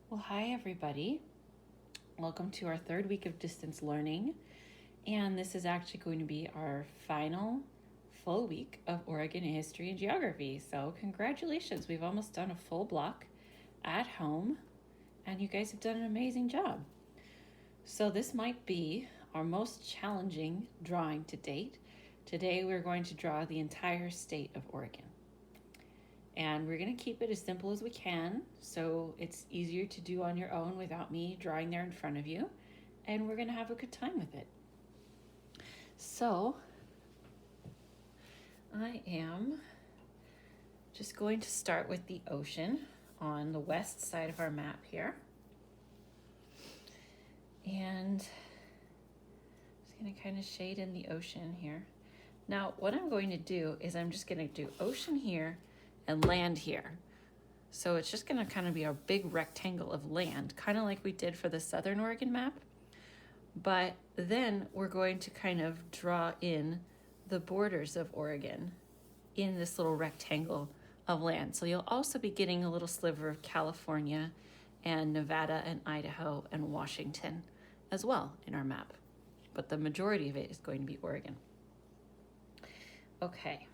Well, hi everybody. Welcome to our third week of distance learning. And this is actually going to be our final full week of Oregon history and geography. So congratulations, we've almost done a full block at home and you guys have done an amazing job. So this might be our most challenging drawing to date. Today we're going to draw the entire state of Oregon. And we're going to keep it as simple as we can so it's easier to do on your own without me drawing there in front of you. And we're going to have a good time with it. So I am just going to start with the ocean on the west side of our map here. And I'm just going to kind of shade in the ocean here. Now what I'm going to do is I'm just going to do ocean here and land here. So it's just going to kind of be a big rectangle of land, kind of like we did for the Southern Oregon map. But then we're going to kind of draw in the borders of Oregon in this little rectangle of land. So you'll also be getting a little sliver of California and Nevada and Idaho and Washington as well in our map. But the majority of it is going to be Oregon. Okay.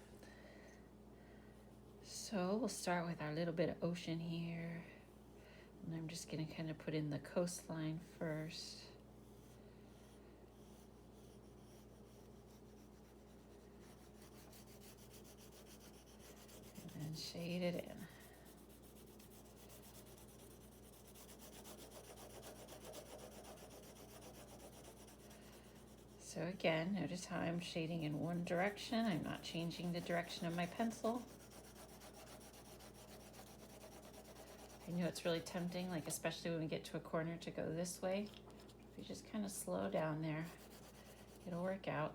So we'll start with our little bit of ocean here. And I'm just going to kind of put in the coastline first. And then shade it in. So again, notice how I'm shading in one direction. I'm not changing the direction of my pencil. I know it's really tempting, like especially when we get to a corner, to go this way. If you just kind of slow down there, it'll work out.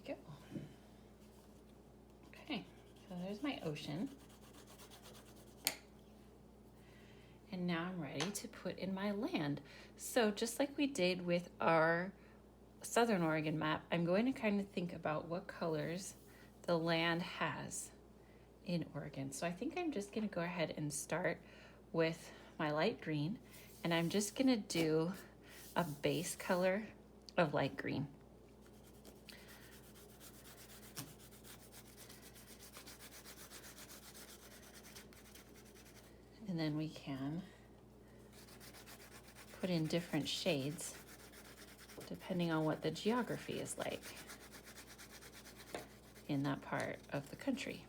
Go. Okay, so there's my ocean. And now I'm ready to put in my land. So just like we did with our Southern Oregon map, I'm going to kind of think about what colors the land has in Oregon. So I think I'm just going to go ahead and start with my light green, and I'm just going to do a base color of light green. And then we can put in different shades depending on what the geography is like in that part of the country.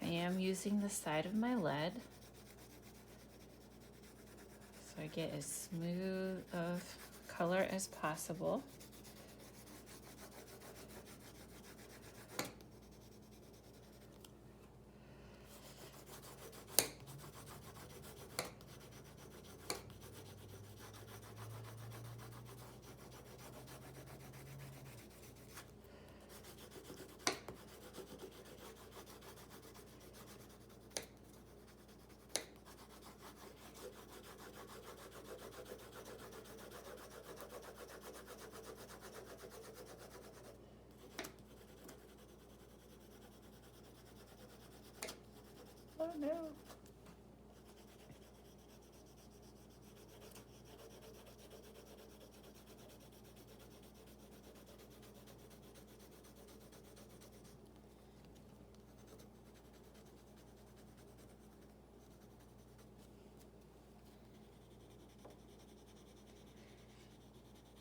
I am using the side of my lead so I get as smooth of color as possible. Oh no.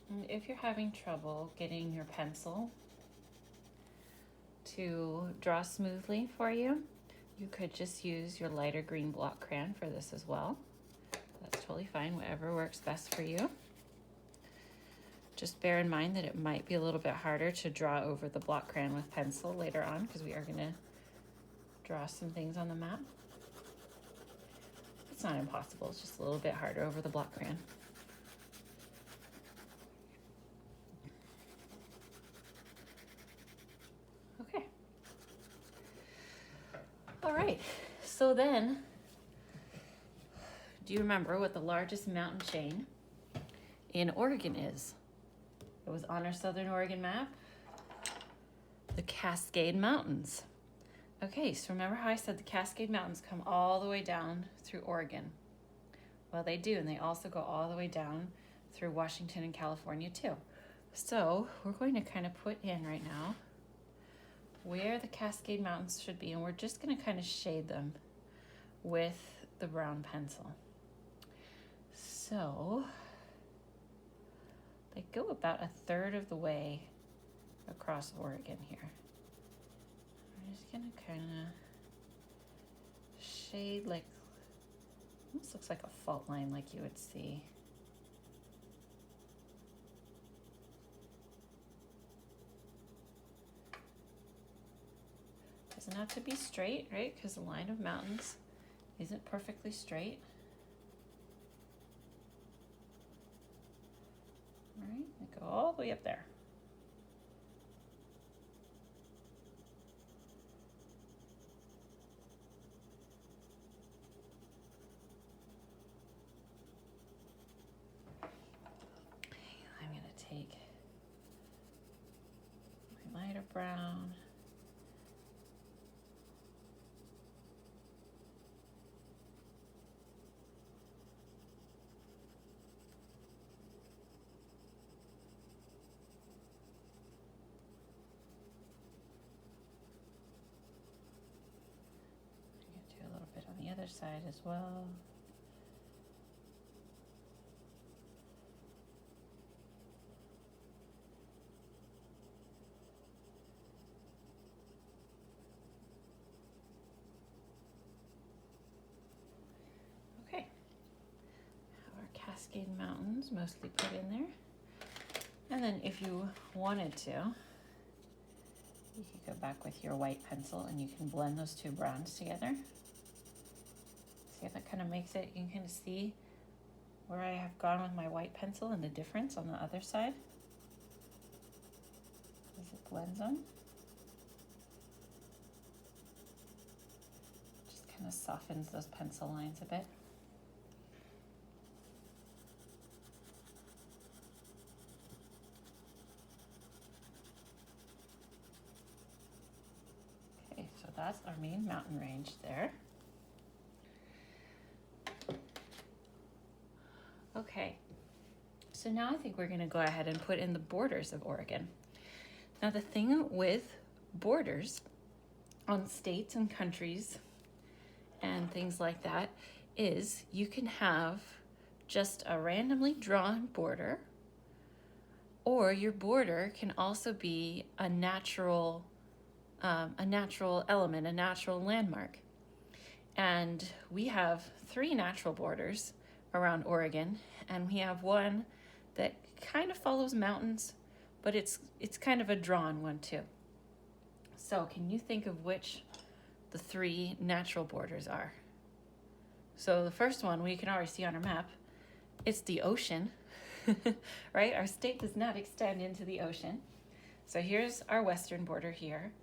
And if you're having trouble getting your pencil to draw smoothly for you, you could just use your lighter green block crayon for this as well. That's totally fine, whatever works best for you. Just bear in mind that it might be a little bit harder to draw over the block crayon with pencil later on, because we are going to draw some things on the map. It's not impossible, it's just a little bit harder over the block crayon. Okay. All right, so then, do you remember what the largest mountain chain in Oregon is? It was on our Southern Oregon map, the Cascade Mountains. Okay, so remember how I said the Cascade Mountains come all the way down through Oregon? Well, they do, and they also go all the way down through Washington and California too. So we're going to kind of put in right now where the Cascade Mountains should be, and we're just going to kind of shade them with the brown pencil. So they go about a third of the way across Oregon here. I'm just gonna kind of shade, like, almost looks like a fault line like you would see. Doesn't have to be straight, right? Because the line of mountains isn't perfectly straight. All right, they go all the way up there. I'm going to take my lighter brown. The other side as well. Okay, have our Cascade Mountains mostly put in there. And then if you wanted to, you could go back with your white pencil and you can blend those two browns together. See if that kind of makes it, you can kind of see where I have gone with my white pencil and the difference on the other side as it blends them. Just kind of softens those pencil lines a bit. Okay, so that's our main mountain range there. Okay, so now I think we're going to go ahead and put in the borders of Oregon. Now the thing with borders on states and countries and things like that is you can have just a randomly drawn border, or your border can also be a natural element, a natural landmark. And we have 3 natural borders around Oregon, and we have one that kind of follows mountains, but it's kind of a drawn one too. So can you think of which the 3 natural borders are? So the first one we can already see on our map, it's the ocean, right? Our state does not extend into the ocean. So here's our western border here.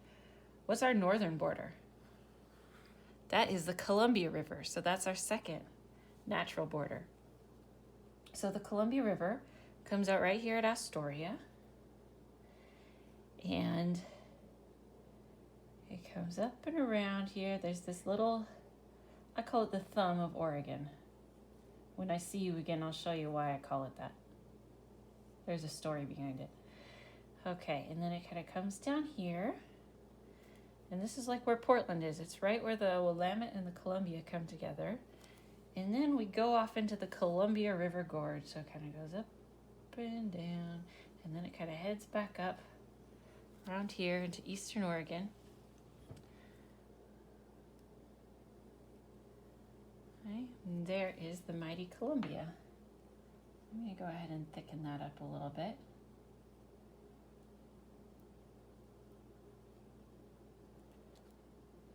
What's our northern border? That is the Columbia River. So that's our second natural border. So the Columbia River comes out right here at Astoria, and it comes up and around here. There's this little, I call it the thumb of Oregon. When I see you again, I'll show you why I call it that. There's a story behind it. Okay, and then it kind of comes down here, and this is like where Portland is. It's right where the Willamette and the Columbia come together. And then we go off into the Columbia River Gorge. So it kind of goes up and down, and then it kind of heads back up around here into eastern Oregon. Okay, and there is the mighty Columbia. I'm going to go ahead and thicken that up a little bit.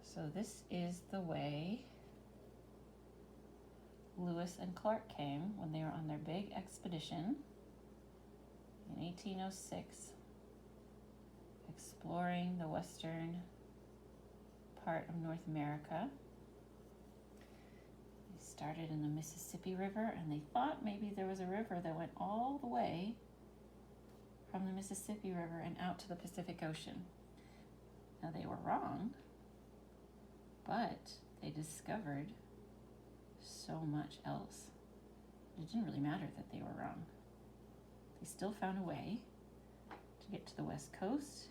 So this is the way Lewis and Clark came when they were on their big expedition in 1806, exploring the western part of North America. They started in the Mississippi River, and they thought maybe there was a river that went all the way from the Mississippi River and out to the Pacific Ocean. Now they were wrong, but they discovered so much else. It didn't really matter that they were wrong. They still found a way to get to the West Coast,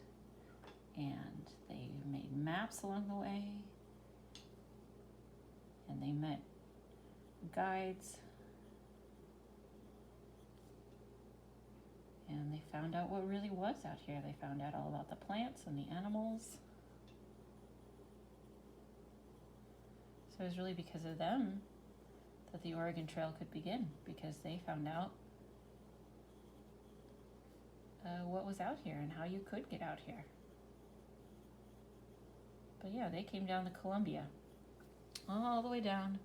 and they made maps along the way, and they met guides, and they found out what really was out here. They found out all about the plants and the animals. So it was really because of them that the Oregon Trail could begin, because they found out what was out here and how you could get out here. But yeah, they came down the Columbia all the way down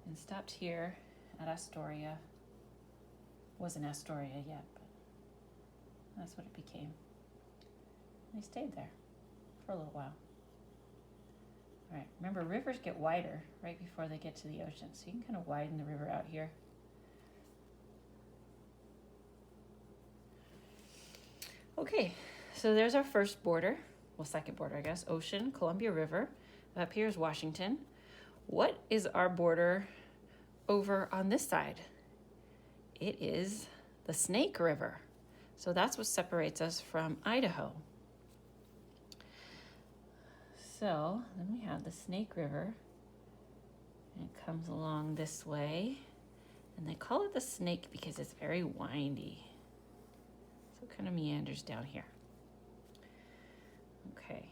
and stopped here at Astoria. Wasn't Astoria yet, but that's what it became. They stayed there for a little while. All right, remember, rivers get wider right before they get to the ocean, so you can kind of widen the river out here. Okay, so there's our first border, well, second border, I guess, ocean, Columbia River. Up here is Washington. What is our border over on this side? It is the Snake River. So that's what separates us from Idaho. So then we have the Snake River, and it comes along this way, and they call it the Snake because it's very windy. So it kind of meanders down here. Okay,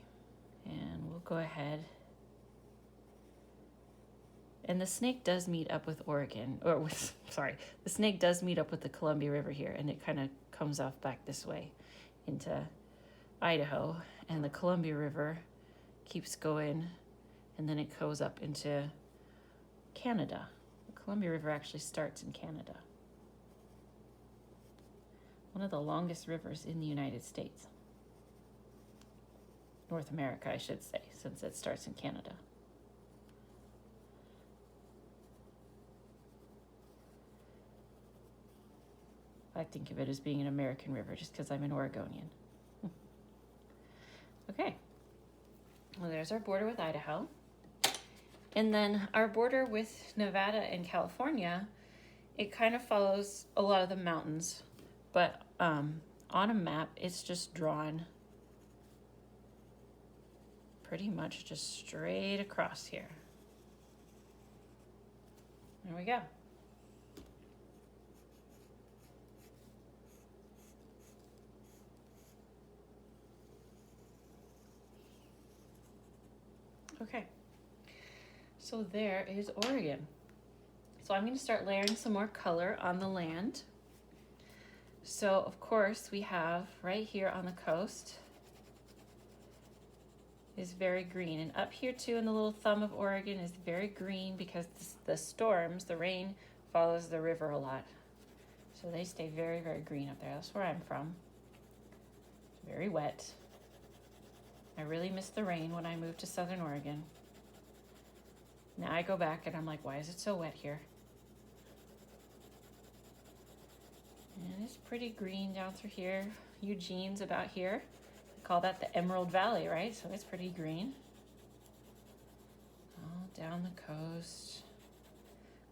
and we'll go ahead. And the Snake does meet up with Oregon, the Snake does meet up with the Columbia River here, and it kind of comes off back this way into Idaho, and the Columbia River keeps going, and then it goes up into Canada. The Columbia River actually starts in Canada. One of the longest rivers in the United States. North America, I should say, since it starts in Canada. I think of it as being an American river just because I'm an Oregonian. Okay. Well, there's our border with Idaho. And then our border with Nevada and California, it kind of follows a lot of the mountains, but on a map, it's just drawn pretty much just straight across here. There we go. Okay, so there is Oregon. So I'm going to start layering some more color on the land. So of course we have right here on the coast is very green, and up here too in the little thumb of Oregon is very green because the storms, the rain follows the river a lot. So they stay very, very green up there. That's where I'm from. It's very wet. I really missed the rain when I moved to Southern Oregon. Now I go back and I'm like, why is it so wet here? And it's pretty green down through here. Eugene's about here. We call that the Emerald Valley, right? So it's pretty green. All down the coast.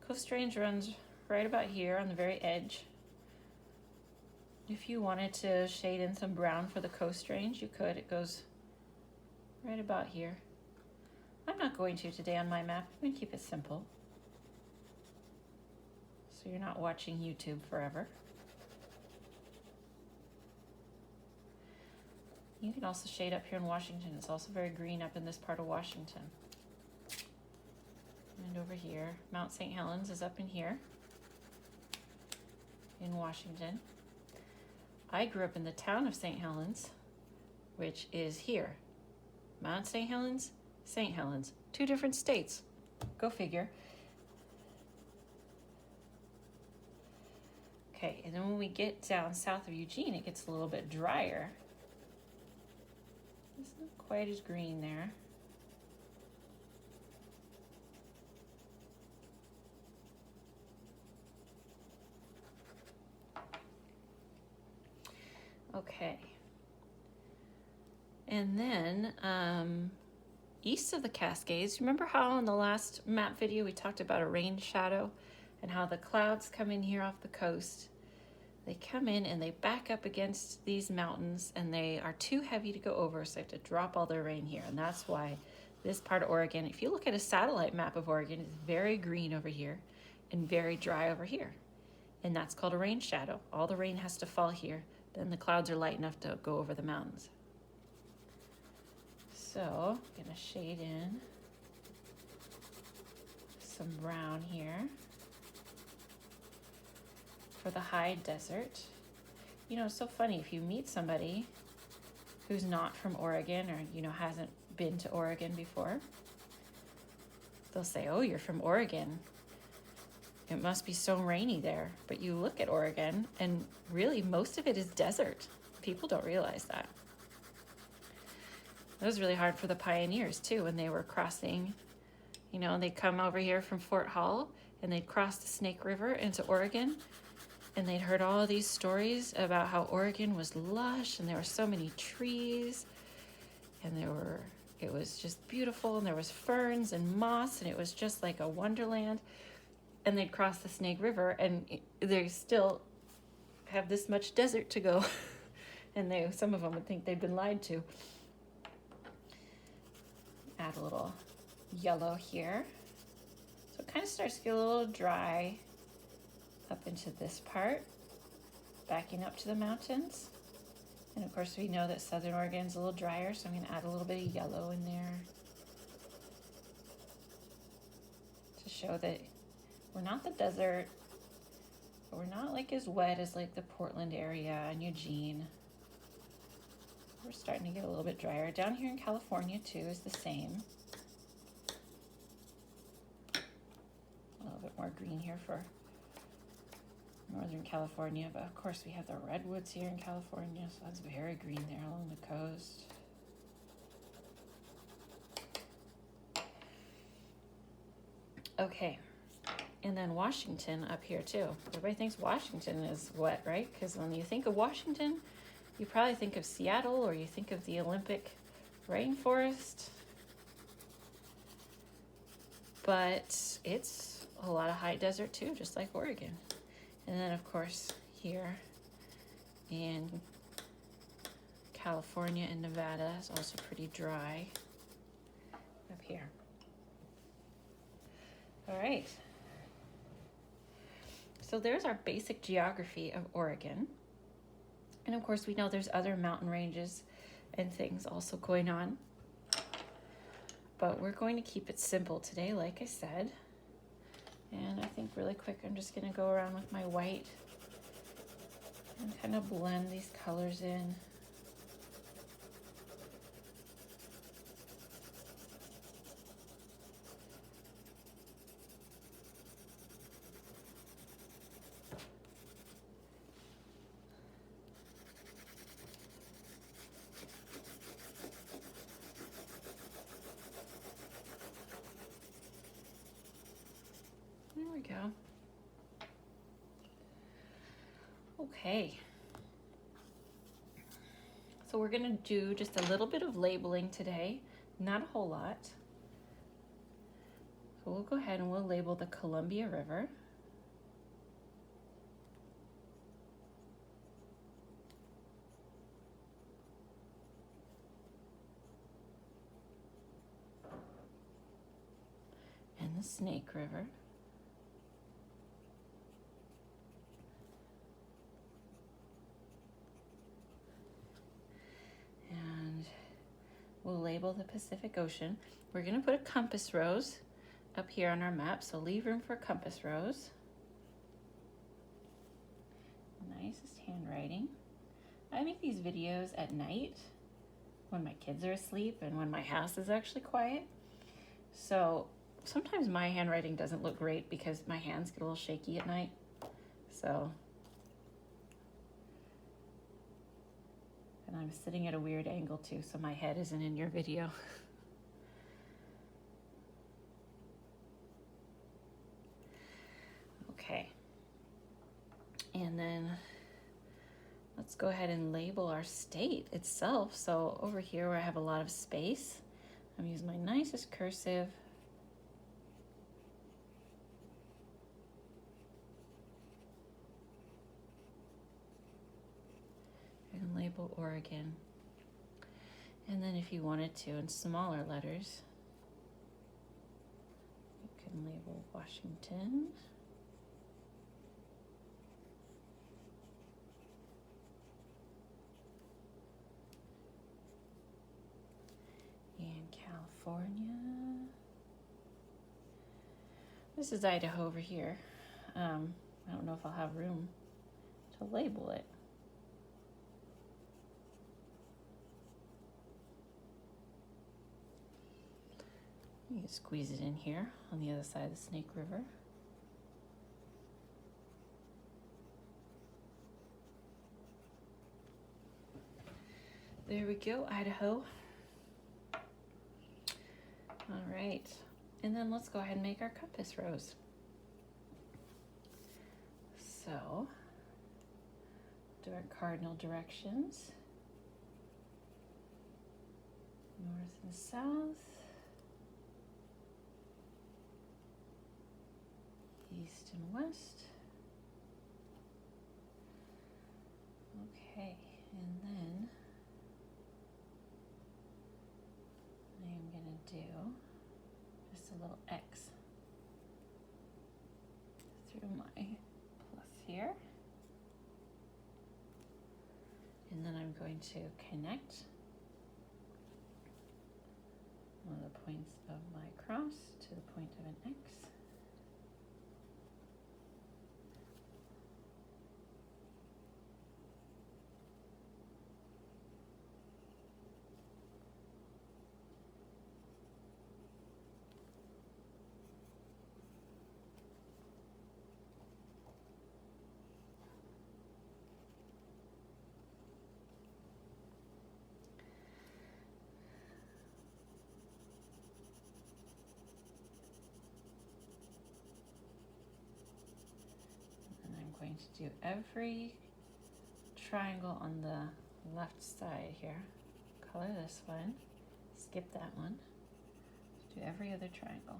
Coast Range runs right about here on the very edge. If you wanted to shade in some brown for the Coast Range, you could. It goes right about here. I'm not going to today on my map. I'm going to keep it simple, so you're not watching YouTube forever. You can also shade up here in Washington. It's also very green up in this part of Washington. And over here, Mount St. Helens is up in here in Washington. I grew up in the town of St. Helens, which is here. Mount St. Helens, St. Helens, 2 different states. Go figure. Okay, and then when we get down south of Eugene, it gets a little bit drier. It's not quite as green there. Okay. And then east of the Cascades, remember how in the last map video we talked about a rain shadow and how the clouds come in here off the coast? They come in and they back up against these mountains and they are too heavy to go over, so they have to drop all their rain here. And that's why this part of Oregon, if you look at a satellite map of Oregon, it's very green over here and very dry over here. And that's called a rain shadow. All the rain has to fall here. Then the clouds are light enough to go over the mountains. So I'm gonna shade in some brown here for the high desert. You know, it's so funny, if you meet somebody who's not from Oregon or, you know, hasn't been to Oregon before, they'll say, oh, you're from Oregon. It must be so rainy there. But you look at Oregon and really most of it is desert. People don't realize that. It was really hard for the pioneers too when they were crossing. You know, they'd come over here from Fort Hall and they'd cross the Snake River into Oregon, and they'd heard all these stories about how Oregon was lush and there were so many trees and it was just beautiful and there was ferns and moss and it was just like a wonderland. And they'd cross the Snake River and they still have this much desert to go. And some of them would think they'd been lied to. Add a little yellow here. So it kind of starts to get a little dry up into this part, backing up to the mountains. And of course we know that Southern Oregon's a little drier, so I'm going to add a little bit of yellow in there to show that we're not the desert, but we're not like as wet as like the Portland area and Eugene. We're starting to get a little bit drier. Down here in California too is the same. A little bit more green here for Northern California, but of course we have the redwoods here in California, so that's very green there along the coast. Okay, and then Washington up here too. Everybody thinks Washington is wet, right? Because when you think of Washington, you probably think of Seattle or you think of the Olympic rainforest. But it's a lot of high desert too, just like Oregon. And then of course here in California and Nevada is also pretty dry up here. All right. So there's our basic geography of Oregon. And of course we know there's other mountain ranges and things also going on. But we're going to keep it simple today, like I said. And I think really quick, I'm just gonna go around with my white and kind of blend these colors in. There we go. Okay. So we're going to do just a little bit of labeling today, not a whole lot. So we'll go ahead and we'll label the Columbia River. And the Snake River. And we'll label the Pacific Ocean. We're going to put a compass rose up here on our map, so leave room for compass rose. Nicest handwriting. I make these videos at night when my kids are asleep and when my house is actually quiet. So sometimes my handwriting doesn't look great because my hands get a little shaky at night. So, and I'm sitting at a weird angle too, so my head isn't in your video. Okay. And then let's go ahead and label our state itself. So over here where I have a lot of space, I'm using my nicest cursive. And label Oregon. And then if you wanted to, in smaller letters, you can label Washington. And California. This is Idaho over here. I don't know if I'll have room to label it. You can squeeze it in here on the other side of the Snake River. There we go, Idaho. All right, and then let's go ahead and make our compass rose. So, do our cardinal directions. North and south. East and west. Okay, and then I am going to do just a little X through my plus here. And then I'm going to connect one of the points of my cross to the point of an X. Going to do every triangle on the left side here. Color this one, skip that one, do every other triangle.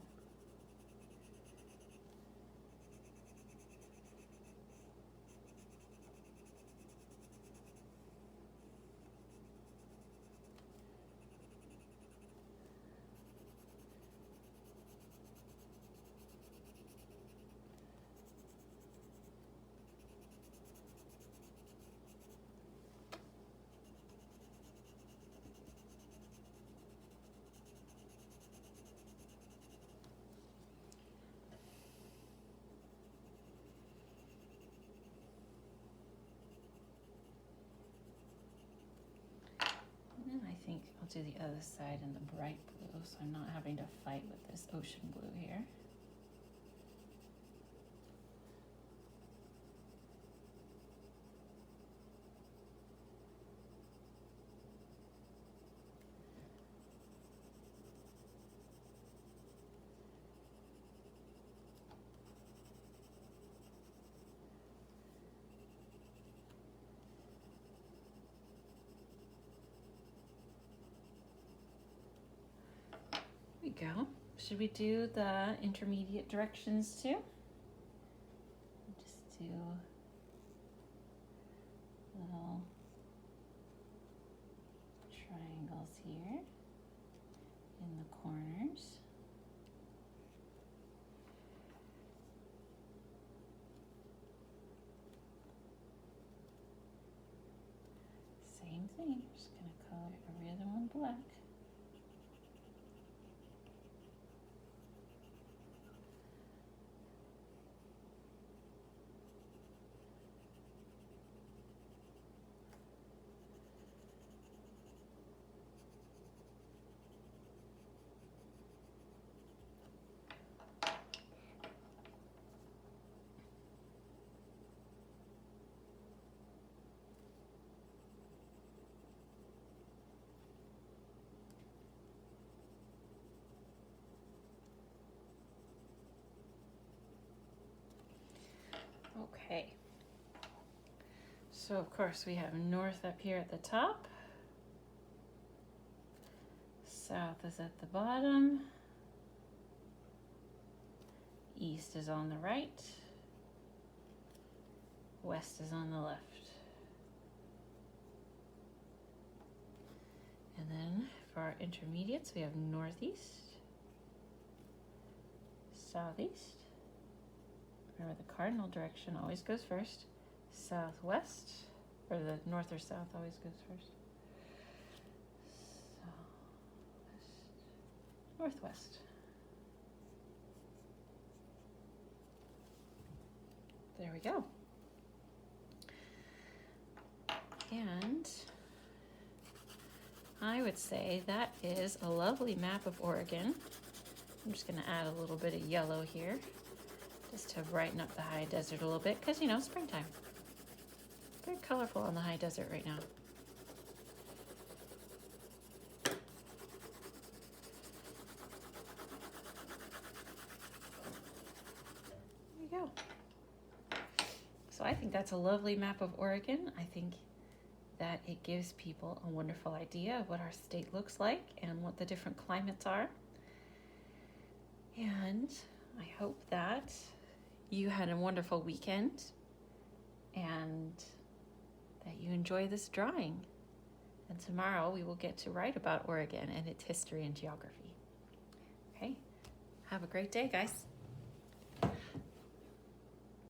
I think I'll do the other side in the bright blue, so I'm not having to fight with this ocean blue here. There we go. Should we do the intermediate directions too? Just do little triangles here in the corners. Same thing, just gonna color every other one black. So of course we have north up here at the top. South is at the bottom. East is on the right. West is on the left. And then for our intermediates, we have northeast, southeast. Remember, the cardinal direction always goes first. Southwest, or the north or south always goes first. Southwest, northwest. There we go. And I would say that is a lovely map of Oregon. I'm just going to add a little bit of yellow here just to brighten up the high desert a little bit because, you know, springtime. Very colorful on the high desert right now. There you go. So I think that's a lovely map of Oregon. I think that it gives people a wonderful idea of what our state looks like and what the different climates are. And I hope that you had a wonderful weekend and that you enjoy this drawing. And tomorrow we will get to write about Oregon and its history and geography. Okay, have a great day, guys.